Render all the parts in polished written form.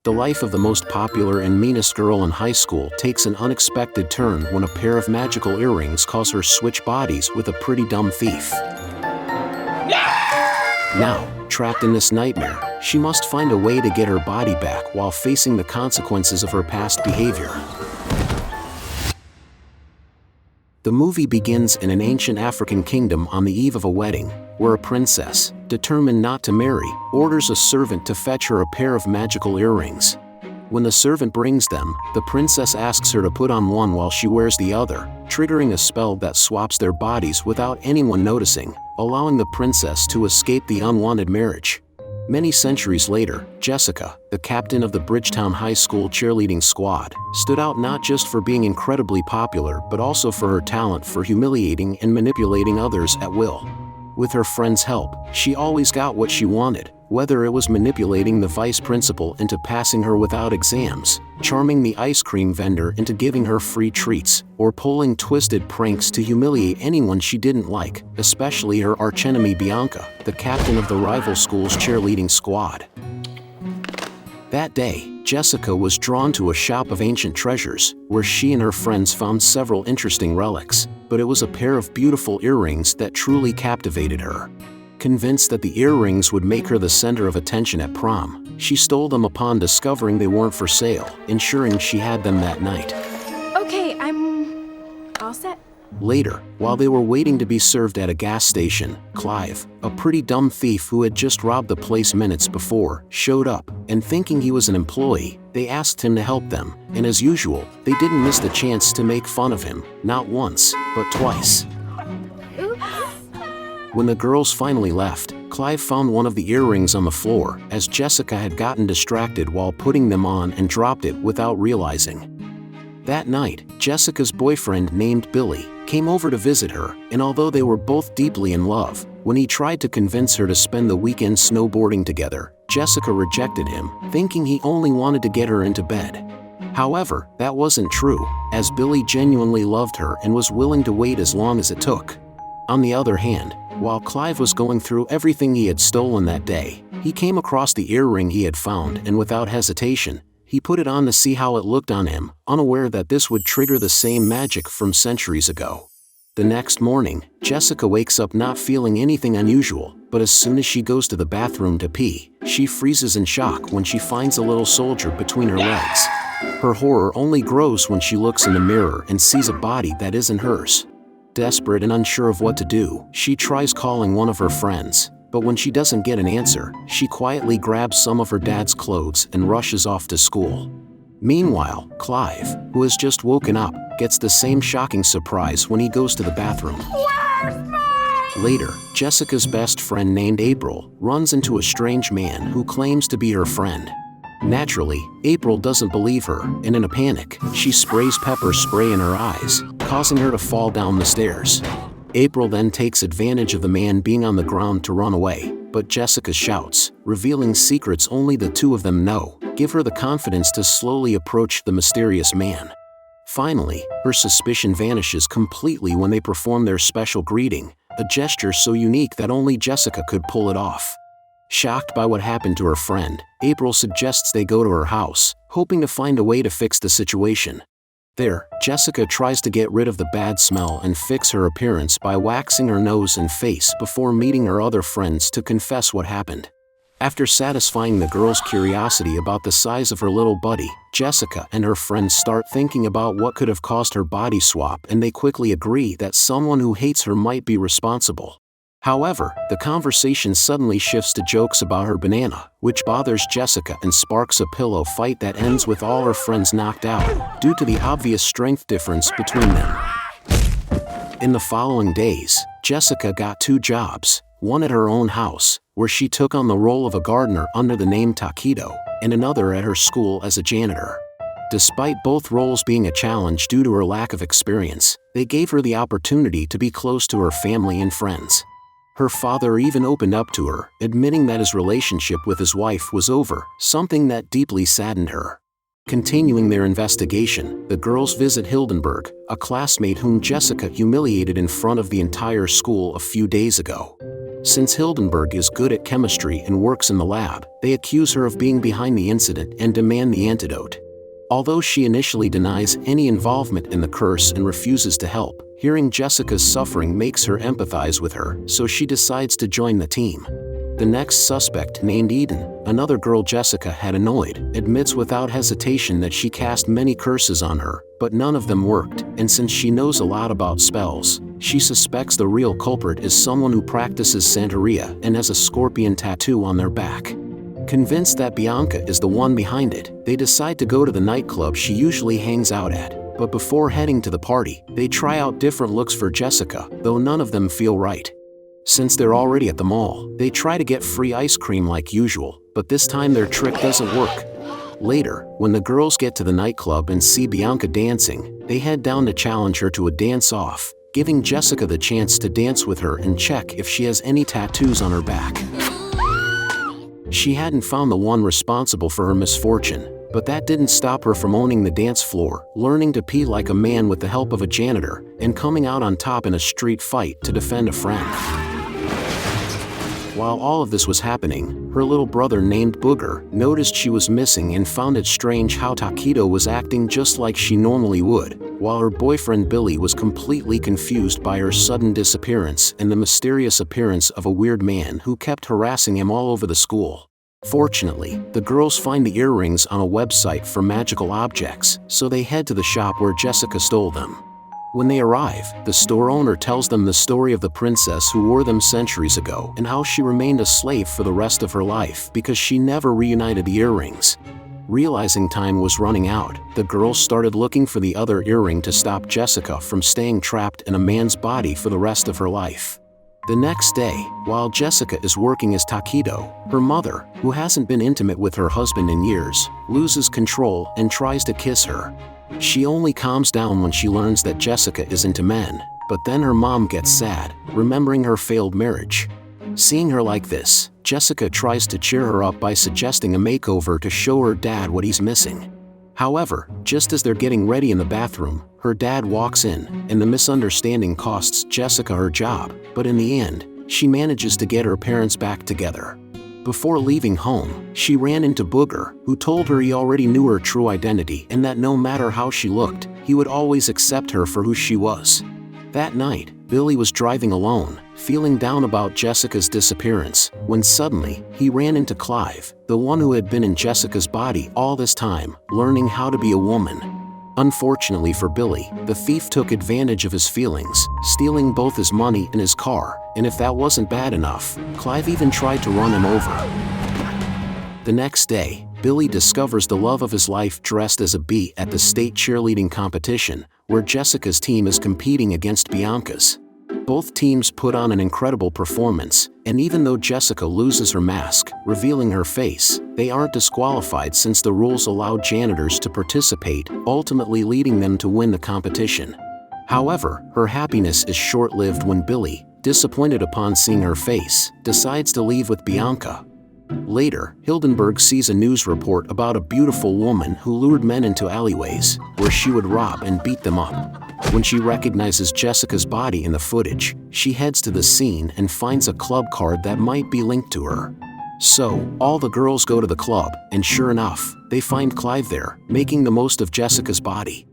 The life of the most popular and meanest girl in high school takes an unexpected turn when a pair of magical earrings cause her switch bodies with a pretty dumb thief. Now, trapped in this nightmare, she must find a way to get her body back while facing the consequences of her past behavior. The movie begins in an ancient African kingdom on the eve of a wedding, where a princess, determined not to marry, orders a servant to fetch her a pair of magical earrings. When the servant brings them, the princess asks her to put on one while she wears the other, triggering a spell that swaps their bodies without anyone noticing, allowing the princess to escape the unwanted marriage. Many centuries later, Jessica, the captain of the Bridgetown High School cheerleading squad, stood out not just for being incredibly popular but also for her talent for humiliating and manipulating others at will. With her friends' help, she always got what she wanted, whether it was manipulating the vice principal into passing her without exams, charming the ice cream vendor into giving her free treats, or pulling twisted pranks to humiliate anyone she didn't like, especially her archenemy Bianca, the captain of the rival school's cheerleading squad. That day, Jessica was drawn to a shop of ancient treasures, where she and her friends found several interesting relics, but it was a pair of beautiful earrings that truly captivated her. Convinced that the earrings would make her the center of attention at prom, she stole them upon discovering they weren't for sale, ensuring she had them that night. Okay, I'm all set. Later, while they were waiting to be served at a gas station, Clive, a pretty dumb thief who had just robbed the place minutes before, showed up, and thinking he was an employee, they asked him to help them, and as usual, they didn't miss the chance to make fun of him, not once, but twice. Oops. When the girls finally left, Clive found one of the earrings on the floor, as Jessica had gotten distracted while putting them on and dropped it without realizing. That night, Jessica's boyfriend named Billy came over to visit her, and although they were both deeply in love, when he tried to convince her to spend the weekend snowboarding together, Jessica rejected him, thinking he only wanted to get her into bed. However, that wasn't true, as Billy genuinely loved her and was willing to wait as long as it took. On the other hand, while Clive was going through everything he had stolen that day, he came across the earring he had found and without hesitation, he put it on to see how it looked on him, unaware that this would trigger the same magic from centuries ago. The next morning, Jessica wakes up not feeling anything unusual, but as soon as she goes to the bathroom to pee, she freezes in shock when she finds a little soldier between her legs. Her horror only grows when she looks in the mirror and sees a body that isn't hers. Desperate and unsure of what to do, she tries calling one of her friends, but when she doesn't get an answer, she quietly grabs some of her dad's clothes and rushes off to school. Meanwhile, Clive, who has just woken up, gets the same shocking surprise when he goes to the bathroom. Where's mine? Later, Jessica's best friend named April runs into a strange man who claims to be her friend. Naturally, April doesn't believe her, and in a panic, she sprays pepper spray in her eyes, causing her to fall down the stairs. April then takes advantage of the man being on the ground to run away, but Jessica shouts, revealing secrets only the two of them know, give her the confidence to slowly approach the mysterious man. Finally, her suspicion vanishes completely when they perform their special greeting, a gesture so unique that only Jessica could pull it off. Shocked by what happened to her friend, April suggests they go to her house, hoping to find a way to fix the situation. There, Jessica tries to get rid of the bad smell and fix her appearance by waxing her nose and face before meeting her other friends to confess what happened. After satisfying the girls' curiosity about the size of her little buddy, Jessica and her friends start thinking about what could have caused her body swap, and they quickly agree that someone who hates her might be responsible. However, the conversation suddenly shifts to jokes about her banana, which bothers Jessica and sparks a pillow fight that ends with all her friends knocked out, due to the obvious strength difference between them. In the following days, Jessica got 2 jobs, one at her own house, where she took on the role of a gardener under the name Taquito, and another at her school as a janitor. Despite both roles being a challenge due to her lack of experience, they gave her the opportunity to be close to her family and friends. Her father even opened up to her, admitting that his relationship with his wife was over, something that deeply saddened her. Continuing their investigation, the girls visit Hildenberg, a classmate whom Jessica humiliated in front of the entire school a few days ago. Since Hildenberg is good at chemistry and works in the lab, they accuse her of being behind the incident and demand the antidote. Although she initially denies any involvement in the curse and refuses to help, hearing Jessica's suffering makes her empathize with her, so she decides to join the team. The next suspect, named Eden, another girl Jessica had annoyed, admits without hesitation that she cast many curses on her, but none of them worked, and since she knows a lot about spells, she suspects the real culprit is someone who practices Santeria and has a scorpion tattoo on their back. Convinced that Bianca is the one behind it, they decide to go to the nightclub she usually hangs out at, but before heading to the party, they try out different looks for Jessica, though none of them feel right. Since they're already at the mall, they try to get free ice cream like usual, but this time their trick doesn't work. Later, when the girls get to the nightclub and see Bianca dancing, they head down to challenge her to a dance-off, giving Jessica the chance to dance with her and check if she has any tattoos on her back. She hadn't found the one responsible for her misfortune, but that didn't stop her from owning the dance floor, learning to pee like a man with the help of a janitor, and coming out on top in a street fight to defend a friend. While all of this was happening, her little brother named Booger noticed she was missing and found it strange how Taquito was acting just like she normally would, while her boyfriend Billy was completely confused by her sudden disappearance and the mysterious appearance of a weird man who kept harassing him all over the school. Fortunately, the girls find the earrings on a website for magical objects, so they head to the shop where Jessica stole them. When they arrive, the store owner tells them the story of the princess who wore them centuries ago and how she remained a slave for the rest of her life because she never reunited the earrings. Realizing time was running out, the girls started looking for the other earring to stop Jessica from staying trapped in a man's body for the rest of her life. The next day, while Jessica is working as Taquito, her mother, who hasn't been intimate with her husband in years, loses control and tries to kiss her. She only calms down when she learns that Jessica is into men, but then her mom gets sad, remembering her failed marriage. Seeing her like this, Jessica tries to cheer her up by suggesting a makeover to show her dad what he's missing. However, just as they're getting ready in the bathroom, her dad walks in, and the misunderstanding costs Jessica her job, but in the end, she manages to get her parents back together. Before leaving home, she ran into Booger, who told her he already knew her true identity and that no matter how she looked, he would always accept her for who she was. That night, Billy was driving alone, feeling down about Jessica's disappearance, when suddenly, he ran into Clive, the one who had been in Jessica's body all this time, learning how to be a woman. Unfortunately for Billy, the thief took advantage of his feelings, stealing both his money and his car, and if that wasn't bad enough, Clive even tried to run him over. The next day, Billy discovers the love of his life dressed as a bee at the state cheerleading competition, where Jessica's team is competing against Bianca's. Both teams put on an incredible performance, and even though Jessica loses her mask, revealing her face, they aren't disqualified since the rules allow janitors to participate, ultimately leading them to win the competition. However, her happiness is short-lived when Billy, disappointed upon seeing her face, decides to leave with Bianca. Later, Hildenberg sees a news report about a beautiful woman who lured men into alleyways, where she would rob and beat them up. When she recognizes Jessica's body in the footage, she heads to the scene and finds a club card that might be linked to her. So, all the girls go to the club, and sure enough, they find Clive there, making the most of Jessica's body.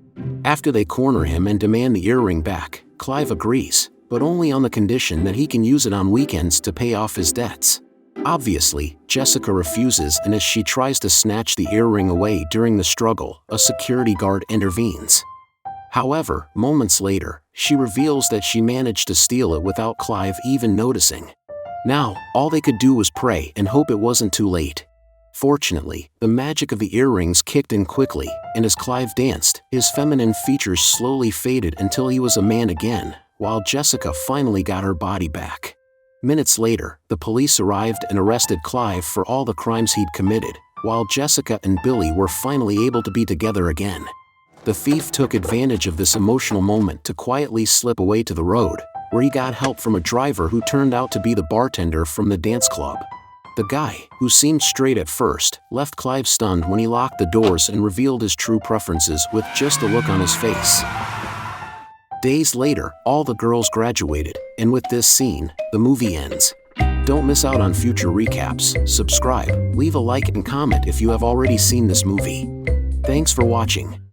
After they corner him and demand the earring back, Clive agrees, but only on the condition that he can use it on weekends to pay off his debts. Obviously, Jessica refuses, and as she tries to snatch the earring away during the struggle, a security guard intervenes. However, moments later, she reveals that she managed to steal it without Clive even noticing. Now, all they could do was pray and hope it wasn't too late. Fortunately, the magic of the earrings kicked in quickly, and as Clive danced, his feminine features slowly faded until he was a man again, while Jessica finally got her body back. Minutes later, the police arrived and arrested Clive for all the crimes he'd committed, while Jessica and Billy were finally able to be together again. The thief took advantage of this emotional moment to quietly slip away to the road, where he got help from a driver who turned out to be the bartender from the dance club. The guy, who seemed straight at first, left Clive stunned when he locked the doors and revealed his true preferences with just a look on his face. Days later, all the girls graduated, and with this scene, the movie ends. Don't miss out on future recaps. Subscribe, leave a like and comment if you have already seen this movie. Thanks for watching.